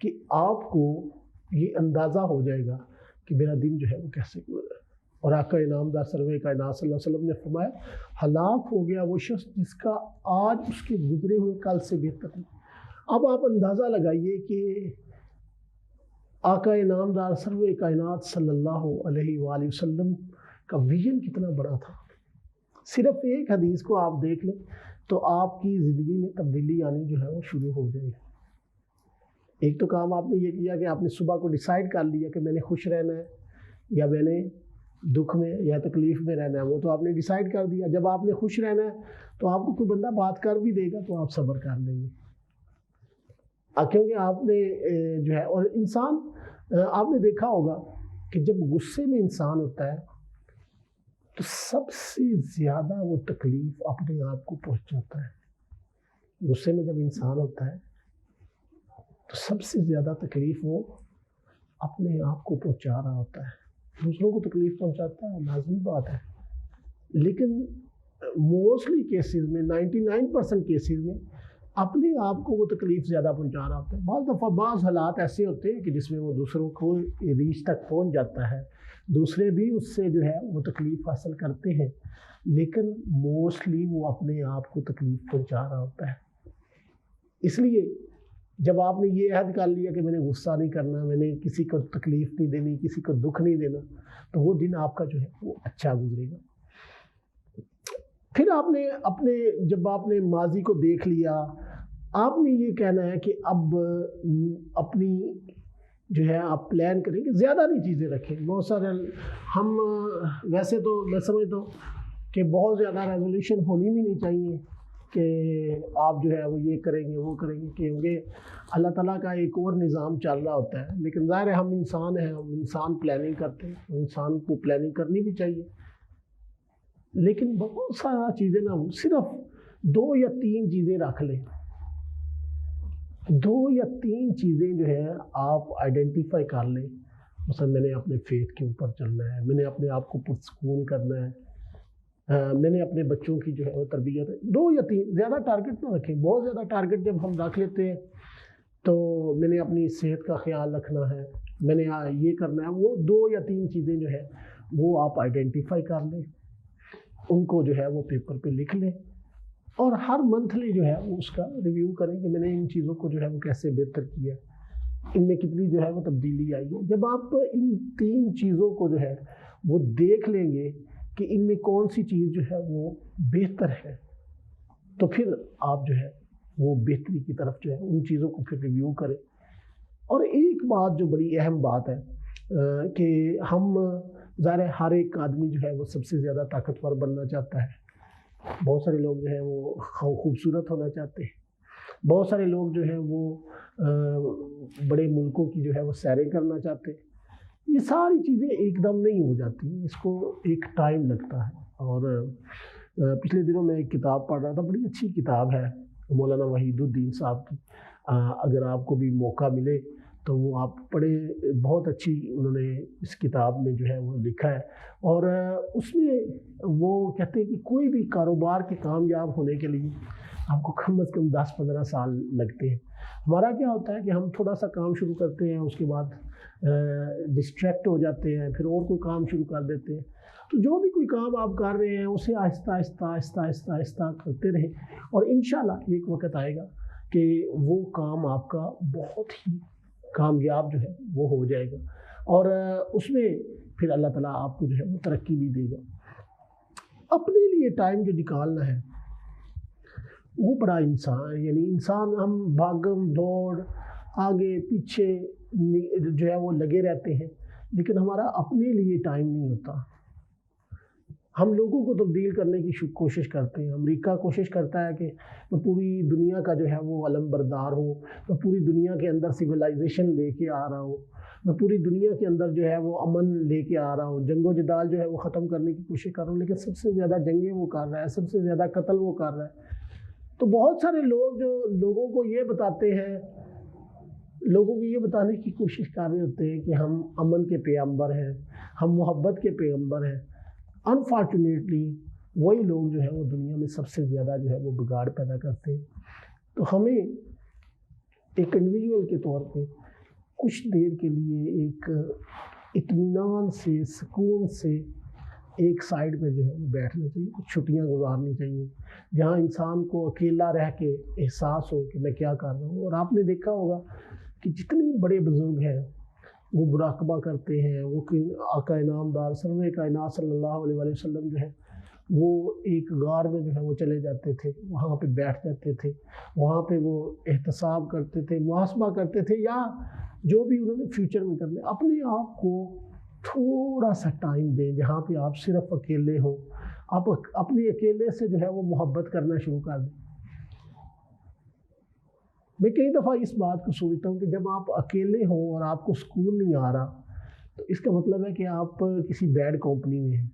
کہ آپ کو یہ اندازہ ہو جائے گا کہ میرا دن جو ہے وہ کیسے گزرا۔ اور آقا انعامدار سرور کائنات صلی اللہ علیہ وسلم نے فرمایا ہلاک ہو گیا وہ شخص جس کا آج اس کے گزرے ہوئے کل سے بہتر نہیں۔ اب آپ اندازہ لگائیے کہ آقا انعامدار سرور کائنات صلی اللہ علیہ وآلہ وسلم کا ویژن کتنا بڑا تھا۔ صرف ایک حدیث کو آپ دیکھ لیں تو آپ کی زندگی میں تبدیلی آنی جو ہے وہ شروع ہو جائے گی۔ ایک تو کام آپ نے یہ کیا کہ آپ نے صبح کو ڈیسائیڈ کر لیا کہ میں نے خوش رہنا ہے یا میں نے دکھ میں یا تکلیف میں رہنا ہے، وہ تو آپ نے ڈیسائیڈ کر دیا۔ جب آپ نے خوش رہنا ہے تو آپ کو کوئی بندہ بات کر بھی دے گا تو آپ صبر کر لیں گے، کیونکہ آپ نے جو ہے، اور انسان آپ نے دیکھا ہوگا کہ جب غصے میں انسان ہوتا ہے تو سب سے زیادہ وہ تکلیف اپنے آپ کو پہنچاتا ہے۔ غصے میں جب انسان ہوتا ہے تو سب سے زیادہ تکلیف وہ اپنے آپ کو پہنچا رہا ہوتا ہے، دوسروں کو تکلیف پہنچاتا ہے، لازمی بات ہے، لیکن موسٹلی کیسز میں 99% کیسز میں اپنے آپ کو وہ تکلیف زیادہ پہنچا رہا ہوتا ہے۔ بعض دفعہ بعض حالات ایسے ہوتے ہیں کہ جس میں وہ دوسروں کو ریچ تک پہنچ جاتا ہے، دوسرے بھی اس سے جو ہے وہ تکلیف حاصل کرتے ہیں، لیکن موسٹلی وہ اپنے آپ کو تکلیف پہنچا رہا ہوتا ہے۔ اس لیے جب آپ نے یہ عہد کر لیا کہ میں نے غصہ نہیں کرنا، میں نے کسی کو تکلیف نہیں دینی، کسی کو دکھ نہیں دینا، تو وہ دن آپ کا جو ہے وہ اچھا گزرے گا۔ پھر آپ نے جب آپ نے ماضی کو دیکھ لیا، آپ نے یہ کہنا ہے کہ اب اپنی جو ہے آپ پلان کریں کہ زیادہ نہیں چیزیں رکھیں۔ بہت سارے ہم ویسے تو میں سمجھتا ہوں کہ بہت زیادہ ریزولوشن ہونی بھی نہیں چاہیے کہ آپ جو ہے وہ یہ کریں گے وہ کریں گے، کیونکہ اللہ تعالیٰ کا ایک اور نظام چل رہا ہوتا ہے، لیکن ظاہر ہے ہم انسان ہیں، ہم انسان پلاننگ کرتے ہیں، انسان کو پلاننگ کرنی بھی چاہیے، لیکن بہت سارا چیزیں نا صرف 2 یا 3 چیزیں رکھ لیں۔ 2 یا 3 چیزیں جو ہے آپ آئیڈینٹیفائی کر لیں، مثلا میں نے اپنے فیتھ کے اوپر چلنا ہے، میں نے اپنے آپ کو پرسکون کرنا ہے، میں نے اپنے بچوں کی جو ہے وہ تربیت ہے۔ 2 یا 3، زیادہ ٹارگٹ نہ رکھیں۔ بہت زیادہ ٹارگٹ جب ہم رکھ لیتے ہیں تو میں نے اپنی صحت کا خیال رکھنا ہے، میں نے یہ کرنا ہے، وہ 2 یا 3 چیزیں جو ہے وہ آپ آئیڈینٹیفائی کر لیں، ان کو جو ہے وہ پیپر پہ لکھ لیں، اور ہر منتھلی جو ہے وہ اس کا ریویو کریں کہ میں نے ان چیزوں کو جو ہے وہ کیسے بہتر کیا، ان میں کتنی جو ہے وہ تبدیلی آئی ہے۔ جب آپ ان 3 چیزوں کو جو ہے وہ دیکھ لیں گے کہ ان میں کون سی چیز جو ہے وہ بہتر ہے، تو پھر آپ جو ہے وہ بہتری کی طرف جو ہے ان چیزوں کو پھر ریویو کریں۔ اور ایک بات جو بڑی اہم بات ہے کہ ہم ظاہر ہے ہر ایک آدمی جو ہے وہ سب سے زیادہ طاقتور بننا چاہتا ہے، بہت سارے لوگ جو ہیں وہ خوبصورت ہونا چاہتے ہیں، بہت سارے لوگ جو ہیں وہ بڑے ملکوں کی جو ہے وہ سیریں کرنا چاہتے ہیں۔ یہ ساری چیزیں ایک دم نہیں ہو جاتی، اس کو ایک ٹائم لگتا ہے۔ اور پچھلے دنوں میں ایک کتاب پڑھ رہا تھا، بڑی اچھی کتاب ہے مولانا وحید الدین صاحب کی، اگر آپ کو بھی موقع ملے تو وہ آپ پڑھیں، بہت اچھی انہوں نے اس کتاب میں جو ہے وہ لکھا ہے۔ اور اس میں وہ کہتے ہیں کہ کوئی بھی کاروبار کے کامیاب ہونے کے لیے آپ کو کم از کم 10-15 سال لگتے ہیں۔ ہمارا کیا ہوتا ہے کہ ہم تھوڑا سا کام شروع کرتے ہیں، اس کے بعد ڈسٹریکٹ ہو جاتے ہیں، پھر اور کوئی کام شروع کر دیتے ہیں۔ تو جو بھی کوئی کام آپ کر رہے ہیں اسے آہستہ آہستہ آہستہ آہستہ آہستہ کرتے رہیں، اور انشاءاللہ ایک وقت آئے گا کہ وہ کام آپ کا بہت ہی کامیاب جو ہے وہ ہو جائے گا، اور اس میں پھر اللہ تعالیٰ آپ کو جو ہے وہ ترقی بھی دے گا۔ اپنے لیے ٹائم جو نکالنا ہے وہ بڑا انسان ہم بھاگم دوڑ آگے پیچھے جو ہے وہ لگے رہتے ہیں، لیکن ہمارا اپنے لیے ٹائم نہیں ہوتا۔ ہم لوگوں کو تبدیل کرنے کی کوشش کرتے ہیں۔ امریکہ کوشش کرتا ہے کہ میں پوری دنیا کا جو ہے وہ علم بردار ہوں، میں پوری دنیا کے اندر سویلائزیشن لے کے آ رہا ہوں، میں پوری دنیا کے اندر جو ہے وہ امن لے کے آ رہا ہوں، جنگ و جدال جو ہے وہ ختم کرنے کی کوشش کر رہا ہوں، لیکن سب سے زیادہ جنگیں وہ کر رہا ہے، سب سے زیادہ قتل وہ کر رہا ہے۔ تو بہت سارے لوگ جو لوگوں کو یہ بتاتے ہیں، لوگوں کو یہ بتانے کی کوشش کر رہے ہوتے ہیں کہ ہم امن کے پیغمبر ہیں، ہم محبت کے پیغمبر ہیں، انفارچونیٹلی وہی لوگ جو ہے وہ دنیا میں سب سے زیادہ جو ہے وہ بگاڑ پیدا کرتے ہیں۔ تو ہمیں ایک انڈیویجول کے طور پہ کچھ دیر کے لیے ایک اطمینان سے سکون سے ایک سائڈ پہ جو ہے وہ بیٹھنا چاہیے، کچھ چھٹیاں گزارنی چاہیے جہاں انسان کو اکیلا رہ کے احساس ہو کہ میں کیا کر رہا ہوں۔ اور آپ نے دیکھا ہوگا کہ جتنے بڑے بزرگ ہیں وہ مراقبہ کرتے ہیں، وہ آقا انعامدار سرور کائنات صلی اللہ علیہ وآلہ وسلم جو ہے وہ ایک غار میں جو ہے وہ چلے جاتے تھے، وہاں پہ بیٹھ جاتے تھے، وہاں پہ وہ احتساب کرتے تھے، محاسبہ کرتے تھے، یا جو بھی انہوں نے فیوچر میں کرنا ہے، اپنے آپ کو تھوڑا سا ٹائم دیں جہاں پہ آپ صرف اکیلے ہوں، آپ اپنے اکیلے سے جو ہے وہ محبت کرنا شروع کر دیں۔ میں کئی دفعہ اس بات کو سوچتا ہوں کہ جب آپ اکیلے ہوں اور آپ کو سکون نہیں آ رہا تو اس کا مطلب ہے کہ آپ کسی بیڈ کمپنی میں ہیں،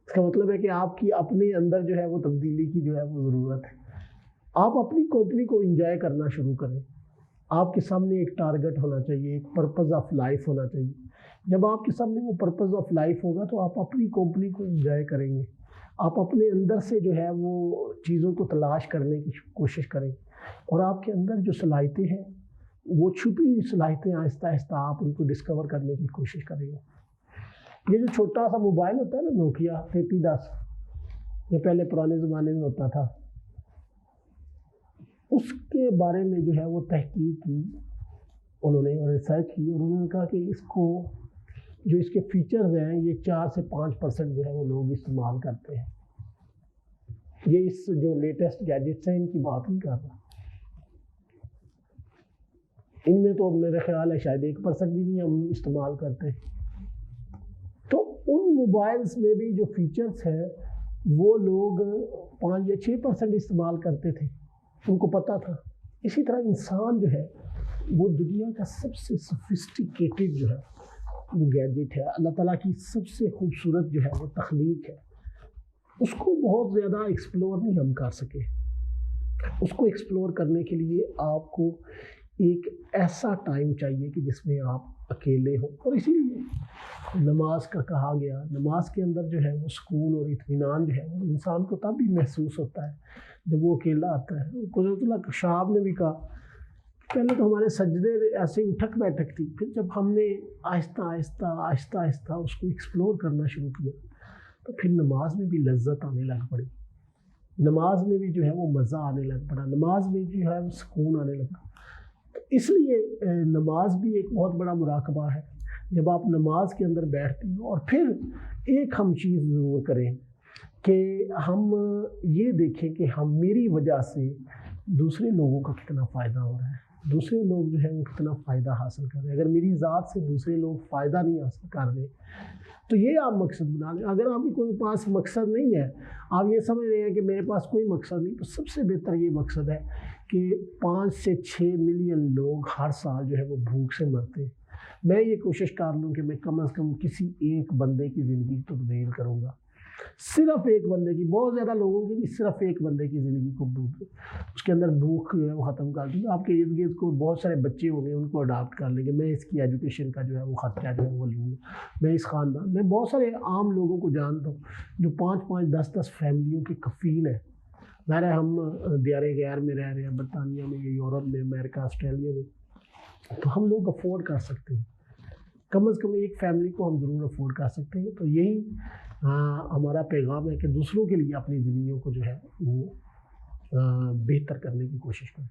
اس کا مطلب ہے کہ آپ کی اپنے اندر جو ہے وہ تبدیلی کی جو ہے وہ ضرورت ہے۔ آپ اپنی کمپنی کو انجوائے کرنا شروع کریں، آپ کے سامنے ایک ٹارگٹ ہونا چاہیے، ایک پرپز آف لائف ہونا چاہیے۔ جب آپ کے سامنے وہ پرپز آف لائف ہوگا تو آپ اپنی کمپنی کو انجوائے کریں گے، آپ اپنے اندر سے جو ہے وہ چیزوں کو تلاش کرنے کی کوشش کریں گے، اور آپ کے اندر جو صلاحیتیں ہیں وہ چھپی ہوئی صلاحیتیں آہستہ آہستہ آپ ان کو ڈسکور کرنے کی کوشش کریں گے۔ یہ جو چھوٹا سا موبائل ہوتا ہے نا، نوکیا 3310، یہ پہلے پرانے زمانے میں ہوتا تھا، اس کے بارے میں جو ہے وہ تحقیق کی انہوں نے اور ریسرچ کی، اور انہوں نے کہا کہ اس کو جو اس کے فیچرز ہیں یہ 4 سے 5% جو ہے وہ لوگ استعمال کرتے ہیں۔ یہ اس جو لیٹسٹ گیجٹس ہیں ان کی بات نہیں کر رہا، ان میں تو میرے خیال ہے شاید 1% بھی نہیں ہم استعمال کرتے۔ تو ان موبائلز میں بھی جو فیچرز ہیں وہ لوگ 5 یا 6% استعمال کرتے تھے، ان کو پتہ تھا۔ اسی طرح انسان جو ہے وہ دنیا کا سب سے سوفسٹیکیٹڈ جو ہے وہ گیجٹ ہے، اللہ تعالیٰ کی سب سے خوبصورت جو ہے وہ تخلیق ہے، اس کو بہت زیادہ ایکسپلور نہیں ہم کر سکے۔ اس کو ایکسپلور کرنے کے لیے آپ کو ایک ایسا ٹائم چاہیے کہ جس میں آپ اکیلے ہوں، اور اسی لیے نماز کا کہا گیا۔ نماز کے اندر جو ہے وہ سکون اور اطمینان جو ہے وہ انسان کو تب بھی محسوس ہوتا ہے جب وہ اکیلا آتا ہے۔ قدرت اللہ شاہب نے بھی کہا پہلے تو ہمارے سجدے ایسے اٹھک بیٹھک تھی، پھر جب ہم نے آہستہ آہستہ آہستہ آہستہ اس کو ایکسپلور کرنا شروع کیا تو پھر نماز میں بھی لذت آنے لگ پڑی، نماز میں بھی جو ہے وہ مزہ آنے لگ پڑا، نماز میں جو ہے وہ سکون آنے لگا۔ اس لیے نماز بھی ایک بہت بڑا مراقبہ ہے۔ جب آپ نماز کے اندر بیٹھتے ہیں، اور پھر ایک ہم چیز ضرور کریں کہ ہم یہ دیکھیں کہ ہم میری وجہ سے دوسرے لوگوں کا کتنا فائدہ ہو رہا ہے، دوسرے لوگ جو ہے وہ کتنا فائدہ حاصل کر رہے ہیں۔ اگر میری ذات سے دوسرے لوگ فائدہ نہیں حاصل کر رہے تو یہ آپ مقصد بنا لیں۔ اگر آپ کے کوئی پاس مقصد نہیں ہے، آپ یہ سمجھ رہے ہیں کہ میرے پاس کوئی مقصد نہیں، تو سب سے بہتر یہ مقصد ہے کہ 5 سے 6 ملین لوگ ہر سال جو ہے وہ بھوک سے مرتے ہیں۔ میں یہ کوشش کر لوں کہ میں کم از کم کسی ایک بندے کی زندگی کو تبدیل کروں گا، صرف ایک بندے کی، بہت زیادہ لوگوں کی نہیں، صرف ایک بندے کی زندگی کو اس کے اندر بھوک جو ہے وہ ختم کر دوں گا۔ آپ کے ارد گرد کو بہت سارے بچے ہوں گے، ان کو اڈاپٹ کر لیں گے، میں اس کی ایجوکیشن کا جو ہے وہ خرچہ جو ہے وہ لوں گا۔ میں اس خاندان میں بہت سارے عام لوگوں کو جانتا ہوں جو 5 10 فیملیوں کے کفیل ہیں۔ ظاہر ہے ہم دیار غیر میں رہ رہے ہیں، برطانیہ میں، یورپ میں، امریکہ، آسٹریلیا میں، تو ہم لوگ افورڈ کر سکتے ہیں، کم از کم ایک فیملی کو ہم ضرور افورڈ کر سکتے ہیں۔ تو یہی ہمارا پیغام ہے کہ دوسروں کے لیے اپنی زندگیوں کو جو ہے وہ بہتر کرنے کی کوشش کریں۔